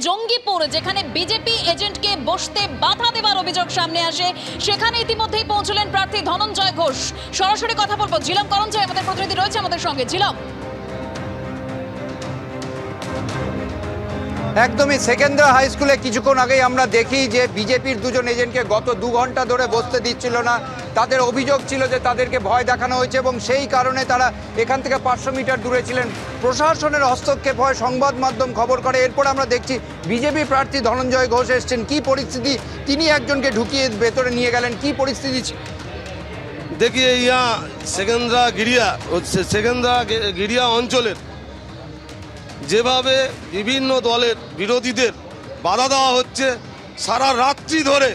জঙ্গিপুর, যেখানে বিজেপি এজেন্টকে বসতে বাধা দেওয়ার অভিযোগ সামনে আসে, সেখানে ইতিমধ্যেই পৌঁছলেন প্রার্থী ধনঞ্জয় ঘোষ। সরাসরি কথা বলবো ঝিলম করঞ্জয়, আমাদের প্রতিনিধি রয়েছে আমাদের সঙ্গে। ঝিলম, একদমই সেকেন্দ্রা হাই স্কুলে কিছুক্ষণ আগেই আমরা দেখি যে বিজেপির দুজন এজেন্টকে গত 2 ঘন্টা ধরে বসতে দিচ্ছিল না। তাদের অভিযোগ ছিল যে তাদেরকে ভয় দেখানো হয়েছে এবং সেই কারণে তারা এখান থেকে 500 মিটার দূরে ছিলেন। প্রশাসনের হস্তক্ষেপ হয়, সংবাদ মাধ্যম খবর করে। এরপর আমরা দেখছি বিজেপি প্রার্থী ধনঞ্জয় ঘোষ এসছেন। কি পরিস্থিতি, তিনি একজনকে ঢুকিয়ে ভেতরে নিয়ে গেলেন, কি পরিস্থিতি? देखिए यहाँ সেকেন্দ্রা গিরিয়া অঞ্চলের যেভাবে বিভিন্ন দলের বিরোধীদের বাধা দেওয়া হচ্ছে, সারা রাত্রি ধরে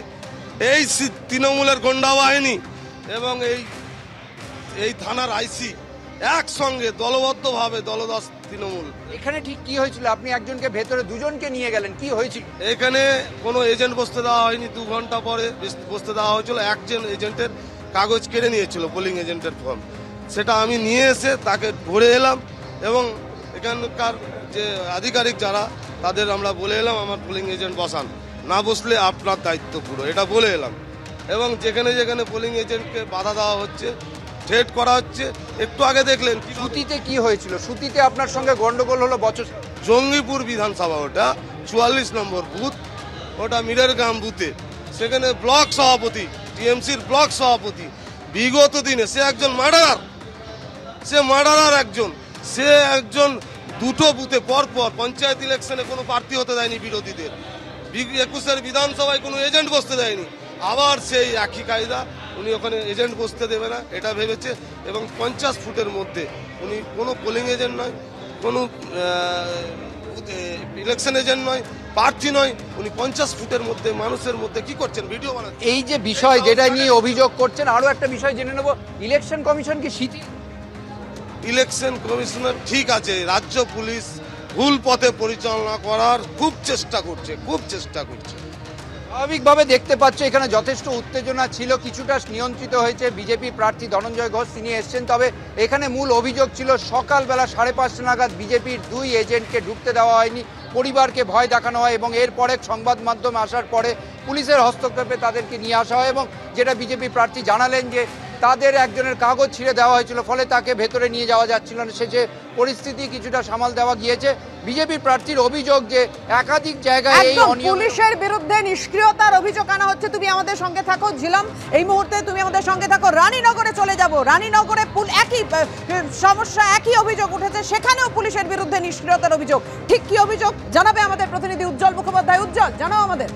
এই তৃণমূলের গন্ডা বাহিনী এবং এই থানার আইসি একসঙ্গে দলবদ্ধভাবে দলদাস তৃণমূল। এখানে ঠিক কি হয়েছিল? আপনি একজনকে ভেতরে, দুজনকে নিয়ে গেলেন, কি হয়েছিল? এখানে কোনো এজেন্ট বসতে দেওয়া হয়নি। 2 ঘন্টা পরে বসতে দেওয়া হয়েছিল। একজন এজেন্টের কাগজ কেড়ে নিয়েছিল, পোলিং এজেন্টের ফর্ম। সেটা আমি নিয়ে এসে তাকে ধরে এলাম এবং এখানকার যে আধিকারিক যারা, তাদের আমরা বলে এলাম আমার পোলিং এজেন্ট বসান, না বসলে আপনার দায়িত্ব পুরো, এটা বলে এলাম। এবং যেখানে যেখানে পোলিং এজেন্টকে বাধা দেওয়া হচ্ছে, থ্রেট করা হচ্ছে। একটু আগে দেখলেন সুতিতে কি হয়েছিল? সুতিতে আপনার সঙ্গে গন্ডগোল হলো বছর। জঙ্গিপুর বিধানসভা, ওটা 44 নম্বর বুথ, ওটা মিরেরগ্রাম বুথে। সেখানে ব্লক সভাপতি, টিএমসির ব্লক সভাপতি, বিগত দিনে সে একজন মার্ডারার একজন। সে একজন 2টো বুথে পরপর পঞ্চায়েত ইলেকশনে কোনো প্রার্থী হতে দেয়নি বিরোধীদের। 21-এর বিধানসভায় কোনো এজেন্ট বসতে দেয়নি। আবার সেই একই কায়দা, উনি ওখানে এজেন্ট বসতে দেবে না এটা ভেবেছে। এবং 50 ফুটের মধ্যে উনি কোনো পোলিং এজেন্ট নয়, কোনো ইলেকশন এজেন্ট নয়, প্রার্থী নয়। উনি 50 ফুটের মধ্যে মানুষের মধ্যে কি করছেন? ভিডিও বানাচ্ছেন। এই যে বিষয় যেটা নিয়ে অভিযোগ করছেন, আরো একটা বিষয় জেনে নেব, ইলেকশন কমিশন কি শিথিল? ইলেকশন কমিশনার ঠিক আছে, রাজ্য পুলিশ ভুল পথে পরিচালনা করার খুব চেষ্টা করছে। স্বাভাবিকভাবে দেখতে পাচ্ছ এখানে যথেষ্ট উত্তেজনা ছিল, কিছুটা নিয়ন্ত্রিত হয়েছে। বিজেপি প্রার্থী ধনঞ্জয় ঘোষ তিনি এসছেন, তবে এখানে মূল অভিযোগ ছিল সকালবেলা 5:30 নাগাদ বিজেপির 2 এজেন্টকে ঢুকতে দেওয়া হয়নি, পরিবারকে ভয় দেখানো হয় এবং এরপরে সংবাদ মাধ্যম আসার পরে পুলিশের হস্তক্ষেপে তাদেরকে নিয়ে আসা হয়। এবং যেটা বিজেপি প্রার্থী জানালেন যে তাদের একজনের কাগজ ছিঁড়ে দেওয়া হয়েছিল, ফলে তাকে ভেতরে নিয়ে যাওয়া যাচ্ছিল না। সে পরিস্থিতি কিছুটা সামাল দেওয়া গিয়েছে। বিজেপি প্রার্থীর অভিযোগ যে একাধিক জায়গায় এই পুলিশের বিরুদ্ধে নিষ্ক্রিয়তার অভিযোগ আনা হচ্ছে। তুমি আমাদের সঙ্গে থাকো ঝিলম, এই মুহূর্তে তুমি আমাদের সঙ্গে থাকো। রানীনগরে চলে যাব। রানীনগরে একই সমস্যা, একই অভিযোগ উঠেছে, সেখানেও পুলিশের বিরুদ্ধে নিষ্ক্রিয়তার অভিযোগ। ঠিক কি অভিযোগ জানাবে আমাদের প্রতিনিধি উজ্জ্বল মুখোপাধ্যায়। উজ্জ্বল, জানাও আমাদের।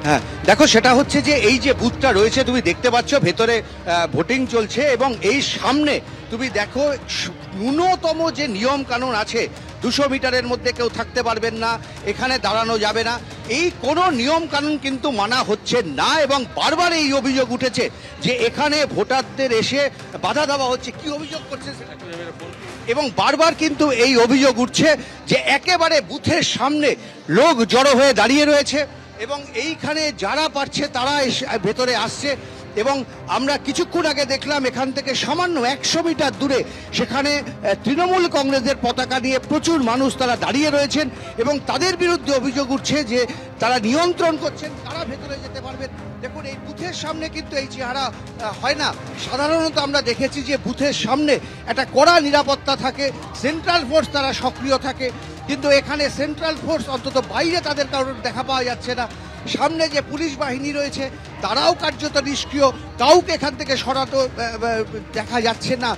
হ্যাঁ দেখো, সেটা হচ্ছে যে এই যে বুথটা রয়েছে তুমি দেখতে পাচ্ছ, ভেতরে ভোটিং চলছে এবং এই সামনে তুমি দেখো ন্যূনতম যে নিয়ম কানুন আছে, 200 মিটারের মধ্যে কেউ থাকতে পারবেন না, এখানে দাঁড়ানো যাবে না, এই কোনো নিয়ম কানুন কিন্তু মানা হচ্ছে না। এবং বারবার এই অভিযোগ উঠেছে যে এখানে ভোটারদের এসে বাধা দেওয়া হচ্ছে। কি অভিযোগ করছে সেটা, এবং বারবার কিন্তু এই অভিযোগ উঠছে যে একেবারে বুথের সামনে লোক জড়ো হয়ে দাঁড়িয়ে রয়েছে এবং এইখানে যারা পারছে তারা ভেতরে আসছে। এবং আমরা কিছুক্ষণ আগে দেখলাম এখান থেকে সামান্য 100 মিটার দূরে সেখানে তৃণমূল কংগ্রেসের পতাকা নিয়ে প্রচুর মানুষ তারা দাঁড়িয়ে রয়েছেন এবং তাদের বিরুদ্ধে অভিযোগ উঠছে যে তারা নিয়ন্ত্রণ করছেন, তারা ভেতরে যেতে পারবেন। দেখুন এই বুথের সামনে কিন্তু এই চেহারা হয় না। সাধারণত আমরা দেখেছি যে বুথের সামনে একটা কড়া নিরাপত্তা থাকে, সেন্ট্রাল ফোর্স তারা সক্রিয় থাকে, কিন্তু এখানে সেন্ট্রাল ফোর্স অন্তত বাইরে তাদের কারোর দেখা পাওয়া যাচ্ছে না। সামনে যে পুলিশ বাহিনী রয়েছে তারাও কার্যত নিষ্ক্রিয়, কাউকে এখান থেকে সরাতে দেখা যাচ্ছে না।